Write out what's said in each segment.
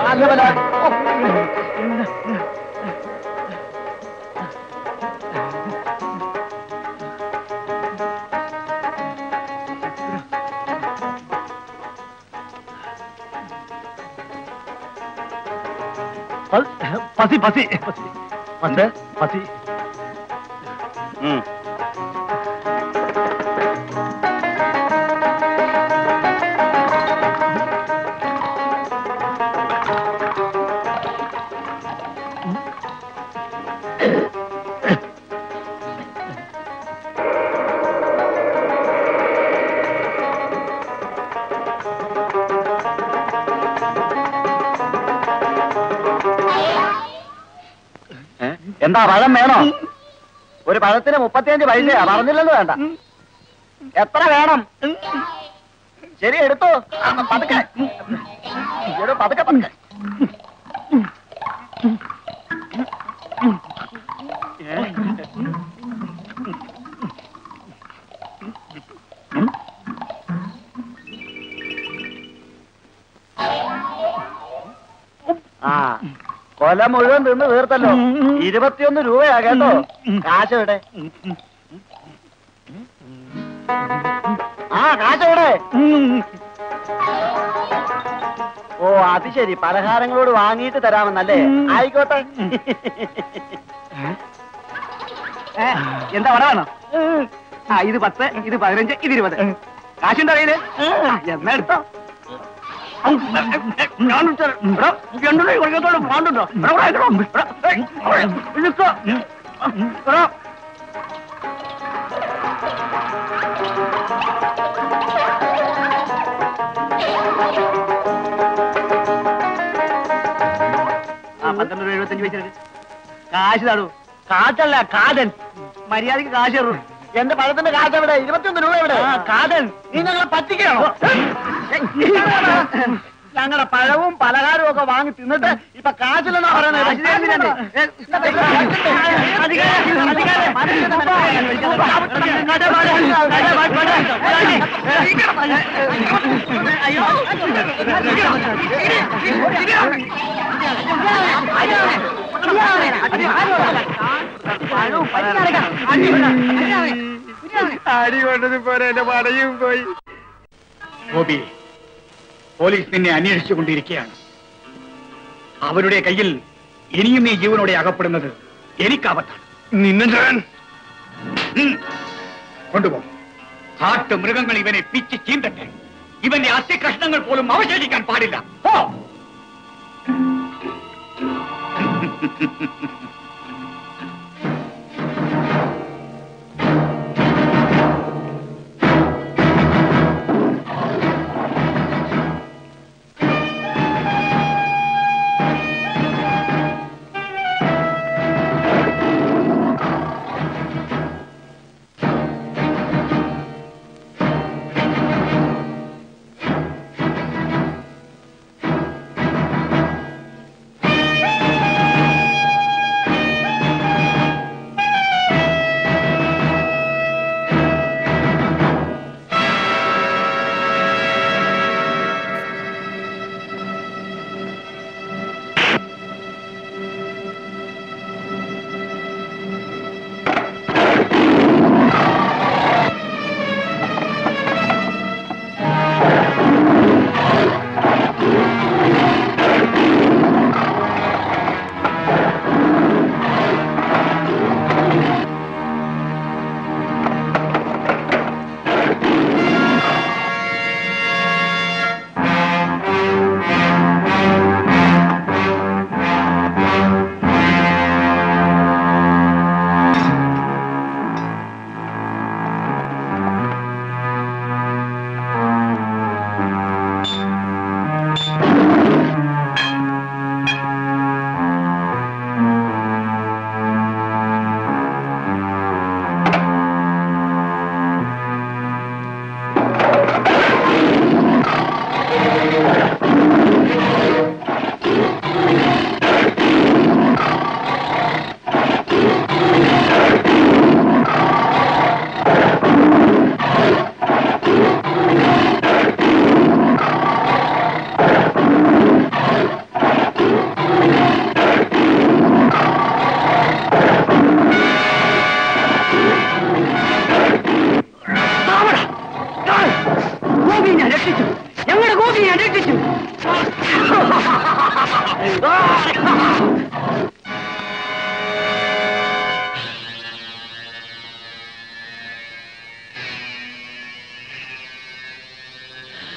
നല്ലവല. പസി പസി പസി പസി. എന്താ പഴം വേണോ? ഒരു പഴത്തിന് 35 പൈസയാ. പറഞ്ഞില്ലെന്ന് വേണ്ട. എത്ര വേണം? ശരി എടുത്തോ. പതുക്കെ പതുക്കെ പതുക്കെ. ആ കൊല മുഴുവൻ തിന്ന് തീർത്തല്ലോ. 21 രൂപയാ കേട്ടോ. കാശ് എവിടെ? ആ കാശ് എവിടെ? ഓ അത് ശരി, പലഹാരങ്ങളോട് വാങ്ങിയിട്ട് തരാമെന്നല്ലേ. ആയിക്കോട്ടെ. എന്താ പറയാണോ? ഇത് 10, ഇത് 15, ഇത് 20. കാശുണ്ടോ കയ്യില്? എന്നാ എടുത്തോ. പാണ്ടുണ്ടോ? ആ 12.75 വെച്ചിട്ട് കാശ് താടൂ. കാശല്ല കാതൻ. മര്യാദക്ക് കാശ് തരൂ. എന്റെ പഴത്തിന്റെ കാശ് എവിടെ? 21 രൂപ എവിടെ? കാതൻ, നീ ഞങ്ങളെ പറ്റിക്കണോ? ഞങ്ങളുടെ പഴവും പലഹാരവും ഒക്കെ വാങ്ങി തിന്നിട്ട് ഇപ്പൊ കാശില്ലെന്നാ പറയണത്. അടി കൊണ്ടത് പോലെ എന്റെ പടയും പോയി. ഗോപി, പോലീസ് നിന്നെ അന്വേഷിച്ചുകൊണ്ടിരിക്കുകയാണ്. അവരുടെ കയ്യിൽ ഇനിയും നീ ജീവനോടെ അകപ്പെടുന്നത് എനിക്കാപത്താണ്. നിന്നെ ഞാൻ കൊണ്ടുപോ. കാട്ടുമൃഗങ്ങൾ ഇവനെ പിച്ച് ചീന്തട്ടെ. ഇവന്റെ അസ്ഥികഷ്ണങ്ങൾ പോലും അവശേഷിക്കാൻ പാടില്ല. പോ.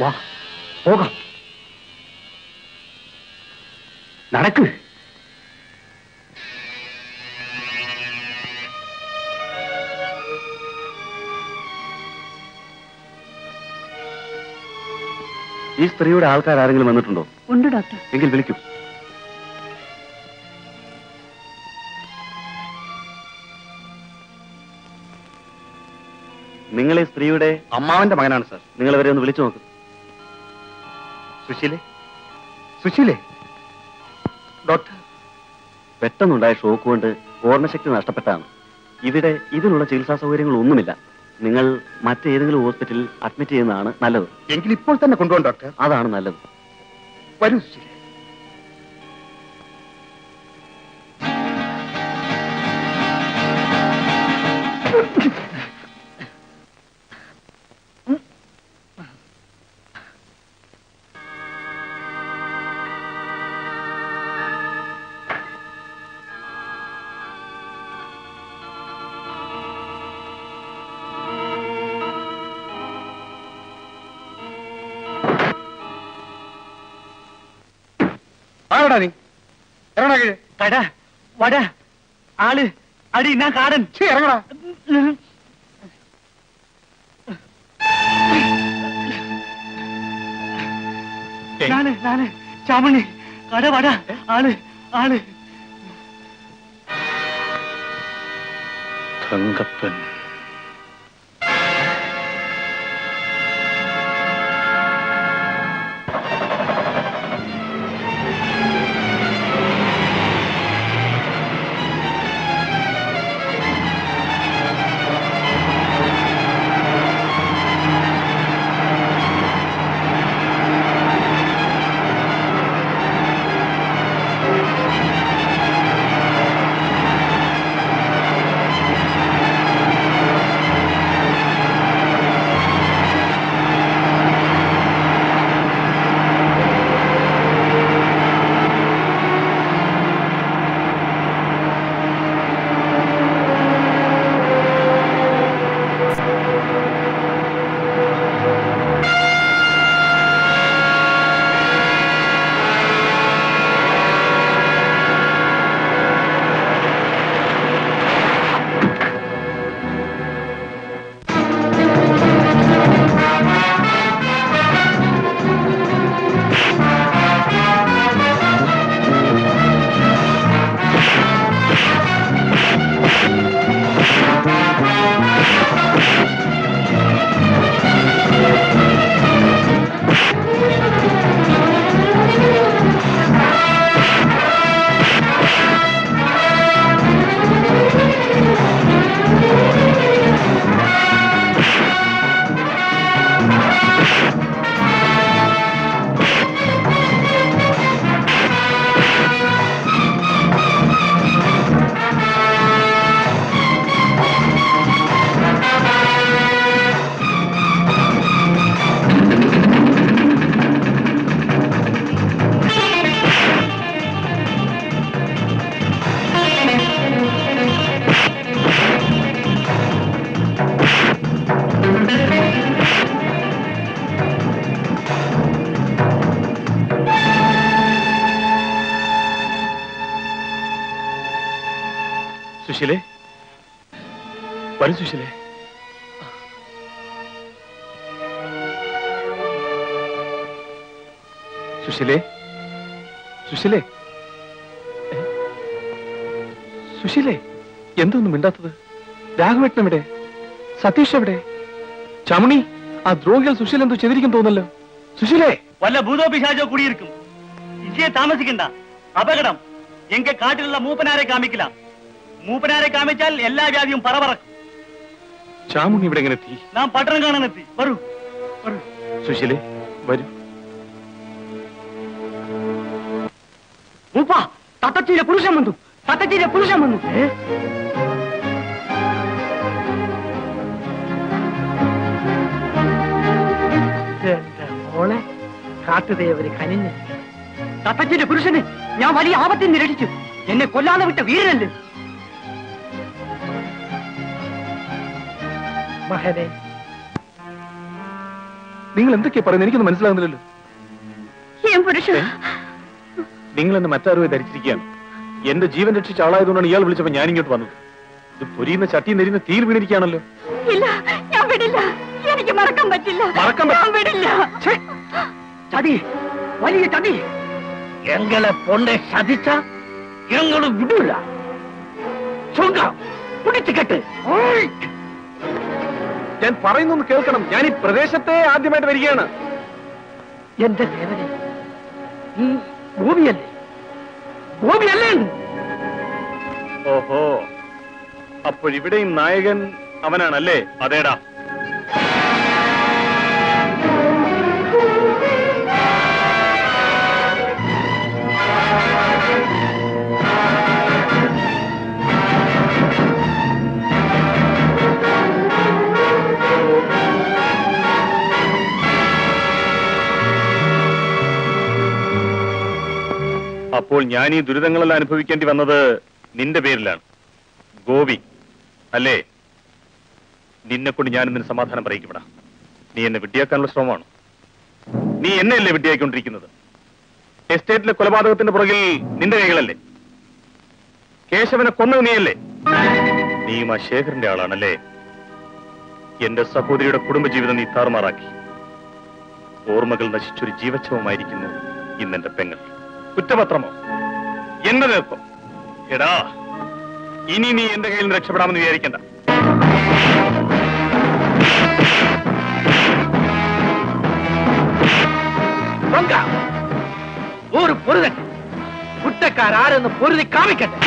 വാ പോകാം. നടക്ക്. ഈ സ്ത്രീയുടെ ആൾക്കാർ ആരെങ്കിലും വന്നിട്ടുണ്ടോ? ഉണ്ട് ഡോക്ടർ. എങ്കിൽ വിളിക്കൂ. നിങ്ങൾ ഈ സ്ത്രീയുടെ അമ്മാവന്റെ മകനാണ് സാർ. നിങ്ങൾ അവരെ ഒന്ന് വിളിച്ചു നോക്ക്. സുശീലേ, സുശീലേ. ഡോക്ടർ, പെട്ടെന്നുണ്ടായ ഷോക്ക് കൊണ്ട് ഓർമ്മശക്തി നഷ്ടപ്പെട്ടാണ്. ഇവിടെ ഇതിനുള്ള ചികിത്സാ സൗകര്യങ്ങളൊന്നുമില്ല. നിങ്ങൾ മറ്റേതെങ്കിലും ഹോസ്പിറ്റലിൽ അഡ്മിറ്റ് ചെയ്യുന്നതാണ് നല്ലത്. എങ്കിൽ ഇപ്പോൾ തന്നെ കൊണ്ടുപോകാം ഡോക്ടർ. അതാണ് നല്ലത്. വരൂ സുശീലേ. ആരടാ നീ? ഇറങ്ങടാ കീഴേ. കട വട ആള് അടി ഞാൻ കാടൻ. ഇറങ്ങടാ. ഞാന് ചാമണി. കട വട ആള് ആള് തങ്കപ്പൻ. സുശീലേ, വരൂ സുശീലേ. സുശീലേ, സുശീലേ, സുശീലേ, എന്തൊന്നും മിണ്ടാത്തത്? രാഘവേട്ടൻ എവിടെ? സതീഷ് എവിടെ? ചമണി, ആ ദ്രോഹികൾ സുശീൽ എന്തോ ചെയ്തിരിക്കും തോന്നല്ലോ. സുശീലേ, വല്ല ഭൂതോ പിശാചോ കുടിയിരിക്കും. ഇഞ്ചിയെ താമസിക്കണ്ട. അപകടം. എങ്ക കാട്ടിലുള്ള മൂപ്പനാരെ കാമിക്കില്ല. മൂപ്പനാരെ കാമിച്ചാൽ എല്ലാ വ്യാധിയും പറവറക്കും. ചാമുണ്ണി ഇവിടെ എങ്ങനെ എത്തി? നാം പട്ടണം കാണാനെത്തി. വരൂ വരൂ. സുശീലേ, വരൂ. മൂപ്പ, തത്തച്ചിയിലെ പുരുഷൻ വന്നു. തത്തച്ചിയിലെ പുരുഷൻ വന്നു. മോളെ കാട്ടുദേവര് കനിഞ്ഞിരിക്കണം. തത്തച്ഛന്റെ പുരുഷന് ഞാൻ വലിയ ആപത്തിൽ നിന്ന് രക്ഷിച്ചു. എന്നെ കൊല്ലാതെ വിട്ട വീരനല്ലേ. മഹനെ, നിങ്ങൾ എന്തൊക്കെയാ പറയുന്നത്? എനിക്കൊന്നും മനസ്സിലാകുന്നില്ലല്ലോ. നിങ്ങൾ എന്നെ മറ്റാരുമായി ധരിച്ചിരിക്കുകയാണ്. എന്റെ ജീവൻ രക്ഷിച്ച ആളായതുകൊണ്ടാണ് ഇയാൾ വിളിച്ചപ്പോ ഞാൻ ഇങ്ങോട്ട് വന്നത്. ഇത് പൊരിയുന്ന ചട്ടിയും നെരിയുന്ന തീയിൽ വീണിരിക്കുകയാണല്ലോ. ഇല്ല, ഞാൻ വിടില്ല. എനിക്ക് മറക്കാൻ പറ്റില്ല. മറക്കാൻ വിടില്ല. ചതി, വലിയ ചതി. എങ്ങളെ പൊണ്ണെ ചതിച്ച എങ്ങളും വിടൂല. പിടിച്ചുകെട്ട്. ഞാൻ പറയുന്നൊന്ന് കേൾക്കണം. ഞാൻ ഈ പ്രദേശത്തെ ആദ്യമായിട്ട് വരികയാണ്. എന്റെ ദേവനെ, ഈ ഭൂമിയല്ലേ, ഭൂമിയല്ലേ? ഓഹോ, അപ്പോഴിവിടെയും നായകൻ അവനാണല്ലേ? അതേടാ. അപ്പോൾ ഞാൻ ഈ ദുരിതങ്ങളെല്ലാം അനുഭവിക്കേണ്ടി വന്നത് നിന്റെ പേരിലാണ്, ഗോപി അല്ലേ? നിന്നെ കൊണ്ട് ഞാൻ ഇന്നിന് സമാധാനം പറയിക്കപ്പെടാ. നീ എന്നെ വിഡ്ഢിയാക്കാനുള്ള ശ്രമമാണ്. നീ എന്നെയല്ലേ വിഡ്ഢിയാക്കിക്കൊണ്ടിരിക്കുന്നത്? എസ്റ്റേറ്റിലെ കൊലപാതകത്തിന്റെ പുറകിൽ നിന്റെ കൈകളല്ലേ? കേശവനെ കൊന്നത് നീയല്ലേ? നീയും ആ ശേഖരന്റെ ആളാണല്ലേ? എന്റെ സഹോദരിയുടെ കുടുംബജീവിതം നീ താറുമാറാക്കി. ഓർമ്മകൾ നശിച്ചൊരു ജീവച്ഛവമായിരിക്കുന്നു ഇന്നെന്റെ പെങ്ങൾ. കുറ്റപത്രമോ? എന്റെ നേർപ്പം. എടാ, ഇനി നീ എന്റെ കയ്യിൽ നിന്ന് രക്ഷപ്പെടാമെന്ന് വിചാരിക്കണ്ട. ഒരു പൊരുതൻ കുറ്റക്കാരാരെന്ന് പൊരുതി കാണിക്കട്ടെ.